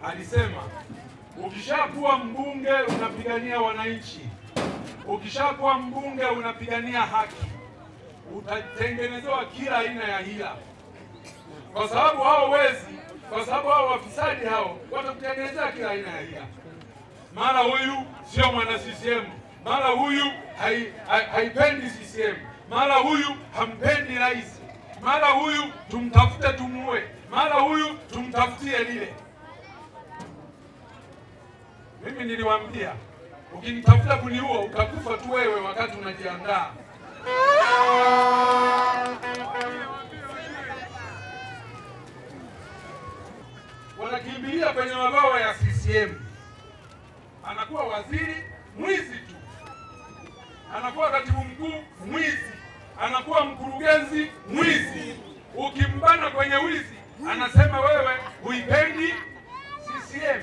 alisema ukishakuwa mbunge unapigania wananchi, ukishakuwa mbunge unapigania haki, utatengenezewa kila aina ya hila, kwa sababu hao wezi, kwa sababu hao wafisadi hao watakutengenezea kila aina ya hila. Mara huyu sio mwana CCM, mara huyu haipendi CCM, mara huyu hampendi rais, mara huyu tumtafute tumuue, mara huyu tumtafutie lile. Mimi niliwaambia ukinitafuta kuniua utakufa tu wewe wakati unajiandaa. Wanakimbilia kwenye mabawa ya CCM. Anakuwa waziri mwizi tu, anakuwa katibu mkuu mwizi, anakuwa mkurugenzi mwizi. Ukimbana kwenye wizi anasema wewe huipendi CCM.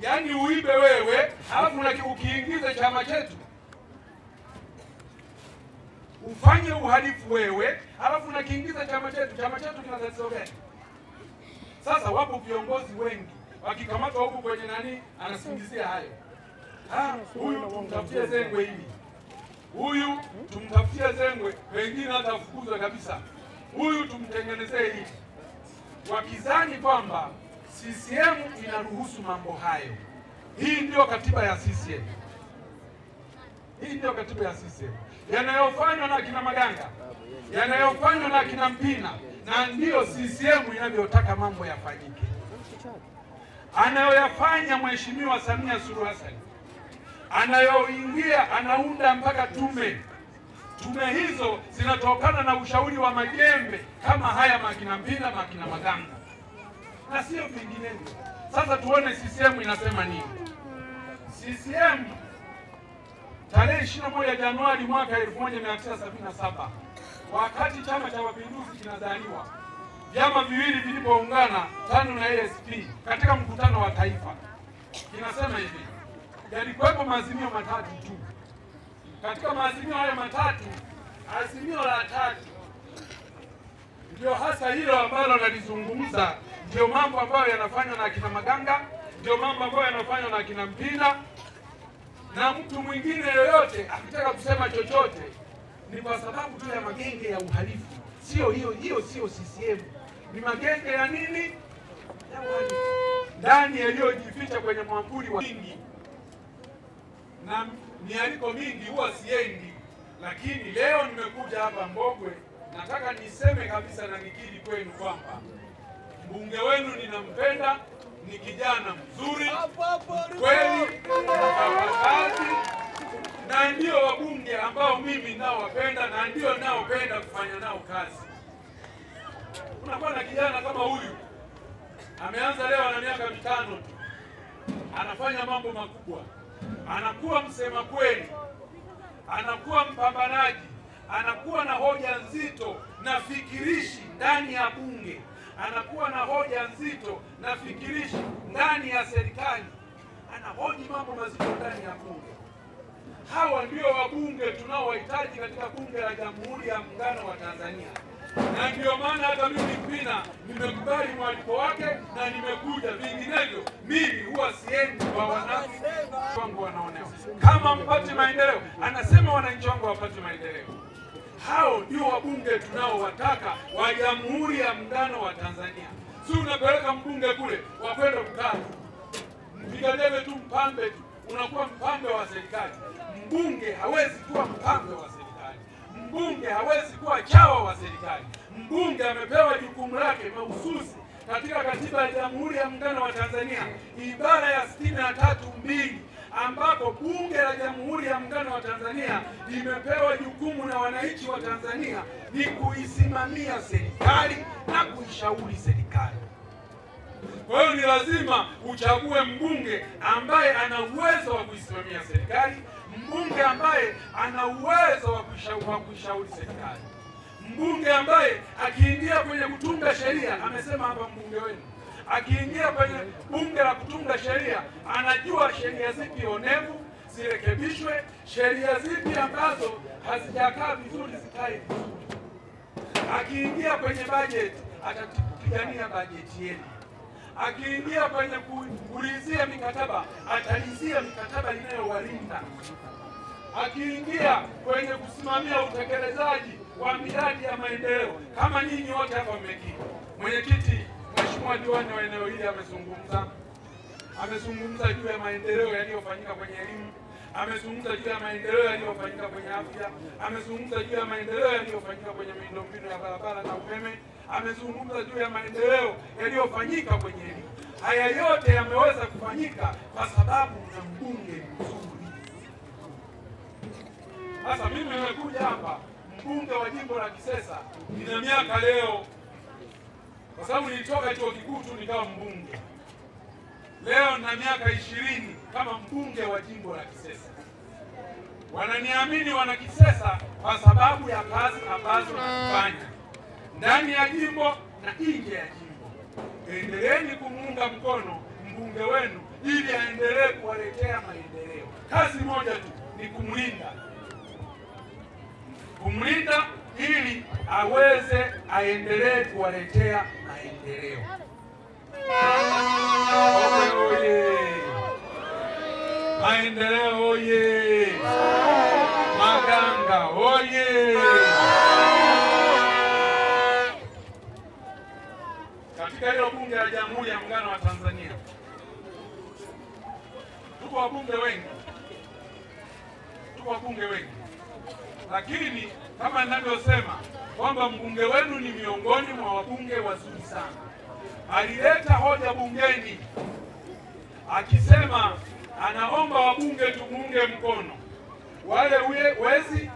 Yaani uibe wewe, halafu ukiingiza chama chetu ufanye uhalifu wewe, halafu unakiingiza chama chetu. Chama chetu kina tatizo gani? Sasa wapo viongozi wengi wakikamatwa huku kwenye nani anasingizia hayo. Huyu tumtafutie zengwe hili, huyu tumtafutie zengwe, wengine hata afukuzwe kabisa, huyu tumtengenezee hili, wakizani kwamba CCM inaruhusu mambo hayo. Hii ndio katiba ya CCM. Hii ndio katiba ya CCM. Yanayofanywa na kina Maganga, yanayofanywa na kina Mpina, na ndio CCM inavyotaka mambo yafanyike. Anayoyafanya Mheshimiwa Samia Suluhu Hassan, anayoingia anaunda mpaka tume. Tume hizo zinatokana na ushauri wa majembe kama haya makina Mpina, makina Maganga, na sio vinginevyo. Sasa tuone CCM inasema nini. CCM tarehe 21 Januari mwaka 1977, wakati Chama cha Mapinduzi kinazaliwa, vyama viwili vilipoungana, TANU na ASP, katika mkutano wa taifa, kinasema hivi: yalikuwepo maazimio matatu tu. Katika maazimio hayo matatu, azimio la tatu ndio hasa hilo ambalo nalizungumza, ndio mambo ambayo yanafanywa na kina Maganga, ndio mambo ambayo yanafanywa na kina Mpina, na mtu mwingine yoyote akitaka kusema chochote ni kwa sababu tu ya magenge ya uhalifu. Sio hiyo sio CCM. Ni magenge ya nini? Ya uhalifu. Ndani yaliyojificha kwenye mwambuli wa mingi na mialiko mingi huwa siendi, lakini leo nimekuja hapa Mbogwe, nataka niseme kabisa na nikiri kwenu kwamba mbunge wenu ninampenda, ni kijana mzuri kweli, mtafakazi, na ndio wabunge ambao mimi naowapenda na ndio naopenda kufanya nao kazi. Unakuwa na kijana kama huyu, ameanza leo na miaka 5 tu, anafanya mambo makubwa, anakuwa msema kweli, anakuwa mpambanaji, anakuwa na hoja nzito na fikirishi ndani ya bunge, anakuwa na hoja nzito na fikirishi ndani ya serikali, anahoji mambo mazito ndani ya bunge. Hawa ndio wabunge tunaowahitaji katika bunge la Jamhuri ya Muungano wa Tanzania, na ndio maana hata mimi Mpina nimekubali mwaliko wake na nimekuja. Vinginevyo mimi huwa siendi kwa wananchi wangu wanaonewa. Kama mpate maendeleo, anasema wananchi wangu wapate maendeleo. Hao ndio wabunge tunaowataka wa Jamhuri ya Muungano wa Tanzania. Si unapeleka mbunge kule wakwenda kukaa mpiga debe tu, mpambe tu, unakuwa mpambe wa serikali. Mbunge hawezi kuwa mpambe wa serikali. Mbunge hawezi kuwa chawa wa serikali. Mbunge amepewa jukumu lake mahususi katika katiba ya Jamhuri ya Muungano wa Tanzania, ibara ya 63(2), ambapo bunge la Jamhuri ya Muungano wa Tanzania limepewa jukumu na wananchi wa Tanzania ni kuisimamia serikali na kuishauri serikali. Kwa hiyo ni lazima uchague mbunge ambaye ana uwezo wa kuisimamia serikali, mbunge ambaye ana uwezo wa kuishauri serikali, mbunge ambaye akiingia kwenye kutunga sheria, amesema hapa mbunge wenu, akiingia kwenye bunge la kutunga sheria anajua sheria zipi onevu zirekebishwe, sheria zipi ambazo hazijakaa vizuri zikae vizuri. Akiingia kwenye bajeti atapigania bajeti yenu. Akiingia kwenye kulizia mikataba, atalizia mikataba inayowalinda. Akiingia kwenye kusimamia utekelezaji wa miradi ya maendeleo, kama nyinyi wote hapa mmekiri. Mwenyekiti, Mheshimiwa diwani wa eneo hili amezungumza juu ya maendeleo yaliyofanyika kwenye elimu, amezungumza juu ya maendeleo yaliyofanyika kwenye afya, amezungumza juu ya maendeleo yaliyofanyika kwenye miundombinu ya barabara na umeme, amezungumza juu ya maendeleo yaliyofanyika kwenye elimu. Haya yote yameweza kufanyika kwa sababu na mbunge mzuri. Sasa mimi nimekuja hapa mbunge wa jimbo la Kisesa, nina miaka leo, kwa sababu nilitoka chuo kikuu tu nikawa mbunge. Leo na miaka 20 kama mbunge wa jimbo la Kisesa. Wananiamini wana Kisesa kwa sababu ya kazi ambazo nafanya ndani ya jimbo na nje ya jimbo. Endeleeni kumuunga mkono mbunge wenu ili aendelee kuwaletea maendeleo. Kazi moja tu ni kumlinda ili aendelee kuwaletea maendeleo. Oye! Maendeleo oye! Maganga oye! Katika hilo bunge la Jamhuri ya Muungano wa Tanzania tuko wabunge wengi, lakini kama ninavyosema kwamba mbunge wenu ni miongoni mwa wabunge wazuri sana. Alileta hoja bungeni akisema anaomba wabunge tumuunge mkono wale wezi,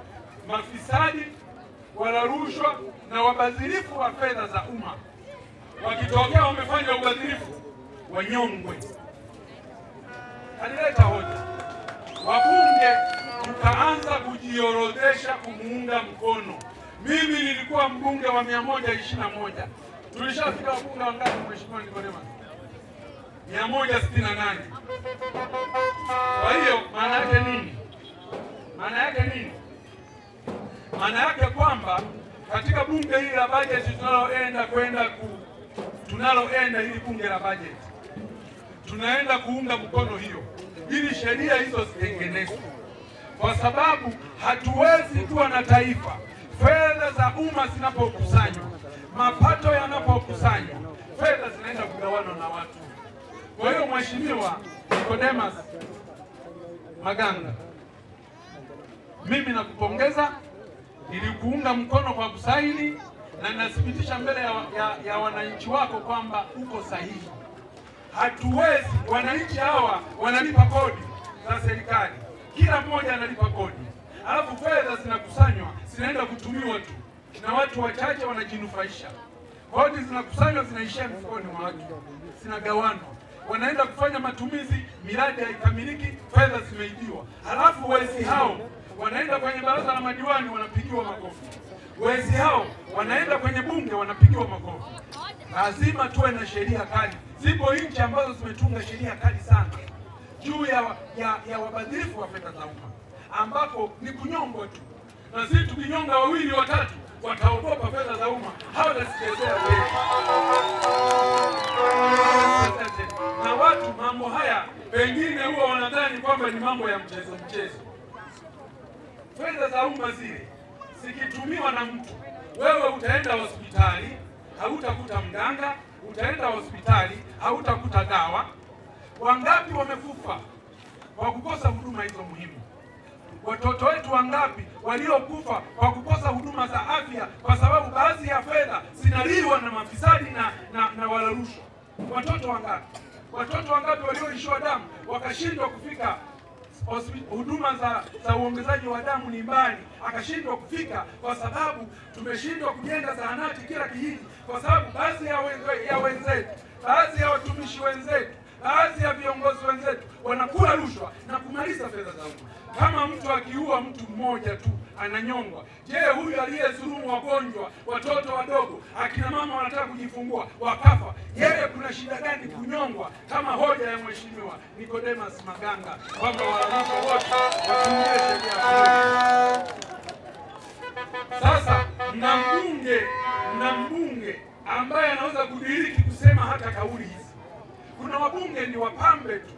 mafisadi, wala rushwa na wabadhirifu wa fedha za umma. Wakitokea wamefanya ubadhirifu, wanyongwe. Alileta hoja, wabunge tukaanza kujiorodhesha kumuunga mkono. Mimi nilikuwa mbunge wa 121. Tulishafika wabunge wangapi Mheshimiwa Nicodemus? 168. Kwa hiyo maana yake nini? Maana yake kwamba katika bunge hili la bajeti tunaloenda hili bunge la bajeti, tunaenda kuunga mkono hiyo ili sheria hizo zitengenezwe, kwa sababu hatuwezi kuwa na taifa fedha za umma zinapokusanywa, mapato yanapokusanywa, fedha zinaenda kugawanwa na watu. Kwa hiyo Mheshimiwa Nicodemus Maganga, mimi nakupongeza, nilikuunga mkono kwa kusaini na nathibitisha mbele ya wananchi wako kwamba uko sahihi. Hatuwezi, wananchi hawa wanalipa kodi za serikali, kila mmoja analipa kodi, alafu fedha zinakusanywa zinaenda kutumiwa tu na watu wachache wanajinufaisha. Kodi zinakusanywa zinaishia mfukoni mwa watu, zinagawanwa, wanaenda kufanya matumizi, miradi haikamiliki, fedha zimeibiwa. Halafu wezi hao wanaenda kwenye baraza la madiwani wanapigiwa makofi. Wezi hao wanaenda kwenye bunge wanapigiwa makofi. Lazima tuwe na sheria kali. Zipo nchi ambazo zimetunga sheria kali sana juu ya wabadhirifu wa fedha za umma, ambapo ni kunyongwa tu. Na sisi tukinyonga wawili watatu wataogopa fedha za umma, hawatazichezea wewe. Na watu mambo haya pengine huwa wanadhani kwamba ni mambo ya mchezo. Fedha za umma zile zikitumiwa na mtu, wewe utaenda hospitali hautakuta mganga, utaenda hospitali hautakuta dawa. Wangapi wamekufa kwa kukosa huduma hizo muhimu? Watoto wetu wangapi waliokufa kwa kukosa huduma za afya kwa sababu baadhi ya fedha zinaliwa na mafisadi na wala rushwa? Watoto wangapi walioishiwa damu wakashindwa kufika huduma za uongezaji wa damu ni mbali, akashindwa kufika kwa sababu tumeshindwa kujenga zahanati kila kijiji, kwa sababu baadhi ya wenzetu, baadhi ya watumishi wenzetu, baadhi ya viongozi wenzetu wanakula rushwa na kumaliza fedha za umma. Kama mtu akiua mtu mmoja tu ananyongwa, je, huyu aliyedhulumu wagonjwa, watoto wadogo, akina mama wanataka kujifungua wakafa, yeye kuna shida gani kunyongwa? Kama hoja ya Mheshimiwa Nicodemus Maganga kwamba wahalifu wote watumie sheria. Sasa mna mbunge ambaye anaweza kudiriki kusema hata kauli hizi. wabunge ni wapambe tu,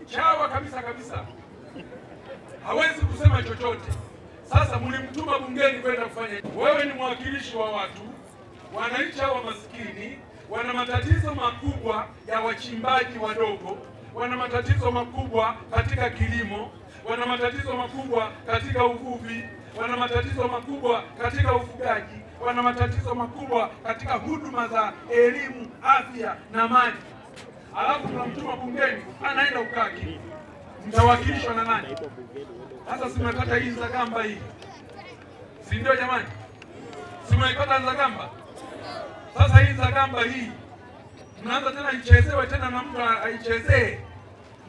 chawa kabisa kabisa, hawezi kusema chochote. Sasa mlimtuma bungeni kwenda kufanya. Wewe ni mwakilishi wa watu, wananchi hawa maskini, wana matatizo makubwa ya wachimbaji wadogo, wana matatizo makubwa katika kilimo, wana matatizo makubwa katika uvuvi, wana matatizo makubwa katika ufugaji, wana matatizo makubwa katika huduma za elimu, afya na maji. Alafu tunamtuma bungeni, anaenda ukaki. Mtawakilishwa na nani? Sasa simepata hii Nzagamba hii, si ndio jamani? Simeipata Nzagamba. Sasa hii Nzagamba hii mnaanza tena ichezewe tena na mtu aichezee.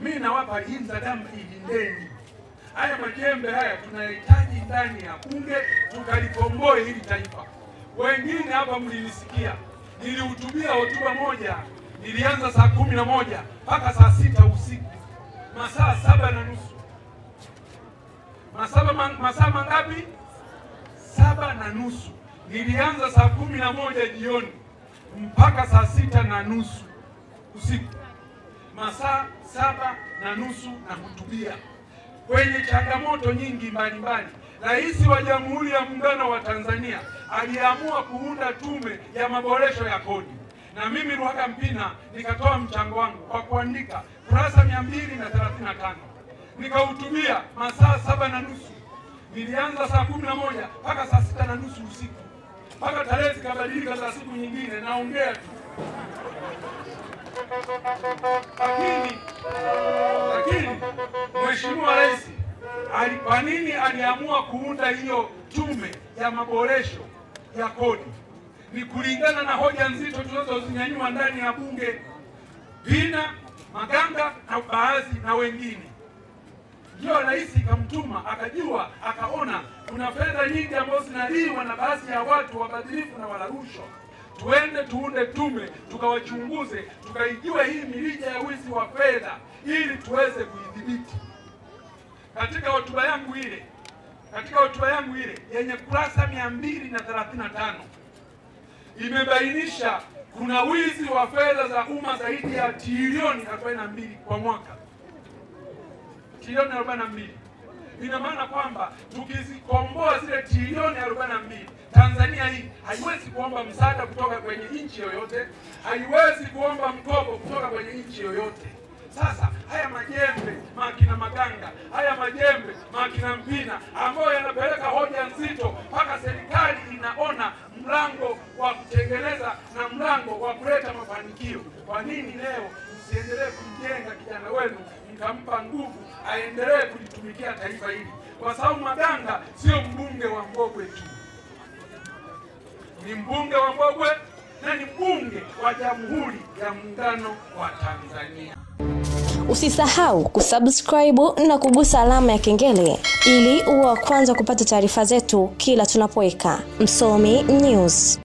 Mimi nawapa hii Nzagamba ilindeni. Haya majembe haya tunahitaji ndani ya bunge tukalikomboe hili taifa. Wengine hapa mlinisikia, nilihutubia hotuba moja, nilianza saa 11 mpaka saa 6 usiku, masaa 7:30. Masaa mangapi? 7:30. Nilianza saa 11 jioni mpaka saa 6:30 usiku, masaa 7:30 na hutubia kwenye changamoto nyingi mbalimbali. Rais wa Jamhuri ya Muungano wa Tanzania aliamua kuunda tume ya maboresho ya kodi, na mimi Luhaga Mpina nikatoa mchango wangu kwa kuandika kurasa 235. Nikahutubia masaa 7:30. Nilianza saa 11 mpaka saa 6:30 usiku, mpaka tarehe zikabadilika za siku nyingine, naongea tu. Lakini Mheshimiwa Rais kwa nini aliamua kuunda hiyo tume ya maboresho ya kodi? Ni kulingana na hoja nzito tunazozinyanyua ndani ya bunge, Mpina, Maganga na baadhi na wengine. Ndio rais kamtuma, akajua, akaona kuna fedha nyingi ambazo zinaliwa na baadhi ya watu wabadhirifu na wala rushwa. Tuende tuunde tume, tukawachunguze, tukaijua hii mirija ya wizi wa fedha ili tuweze kuidhibiti. Katika hotuba yangu ile yenye kurasa 235 imebainisha kuna wizi wa fedha za umma zaidi ya trilioni 42 kwa mwaka. Trilioni 42. Ina maana kwamba tukizikomboa zile trilioni 42, Tanzania hii haiwezi kuomba msaada kutoka kwenye nchi yoyote, haiwezi kuomba mkopo kutoka kwenye nchi yoyote. Sasa haya majembe makina Maganga, haya majembe makina Mpina ambayo yanapeleka hoja nzito mpaka serikali inaona mlango wa kutengeneza na mlango wa kuleta mafanikio. Kwa nini leo msiendelee kumjenga kijana wenu, mkampa nguvu aendelee kulitumikia taifa hili? Kwa sababu Maganga sio mbunge wa Mbogwe tu, ni mbunge wa Mbogwe na ni mbunge wa Jamhuri ya Muungano wa Tanzania. Usisahau kusubscribe na kugusa alama ya kengele ili uwe wa kwanza kupata taarifa zetu kila tunapoweka Msomi News.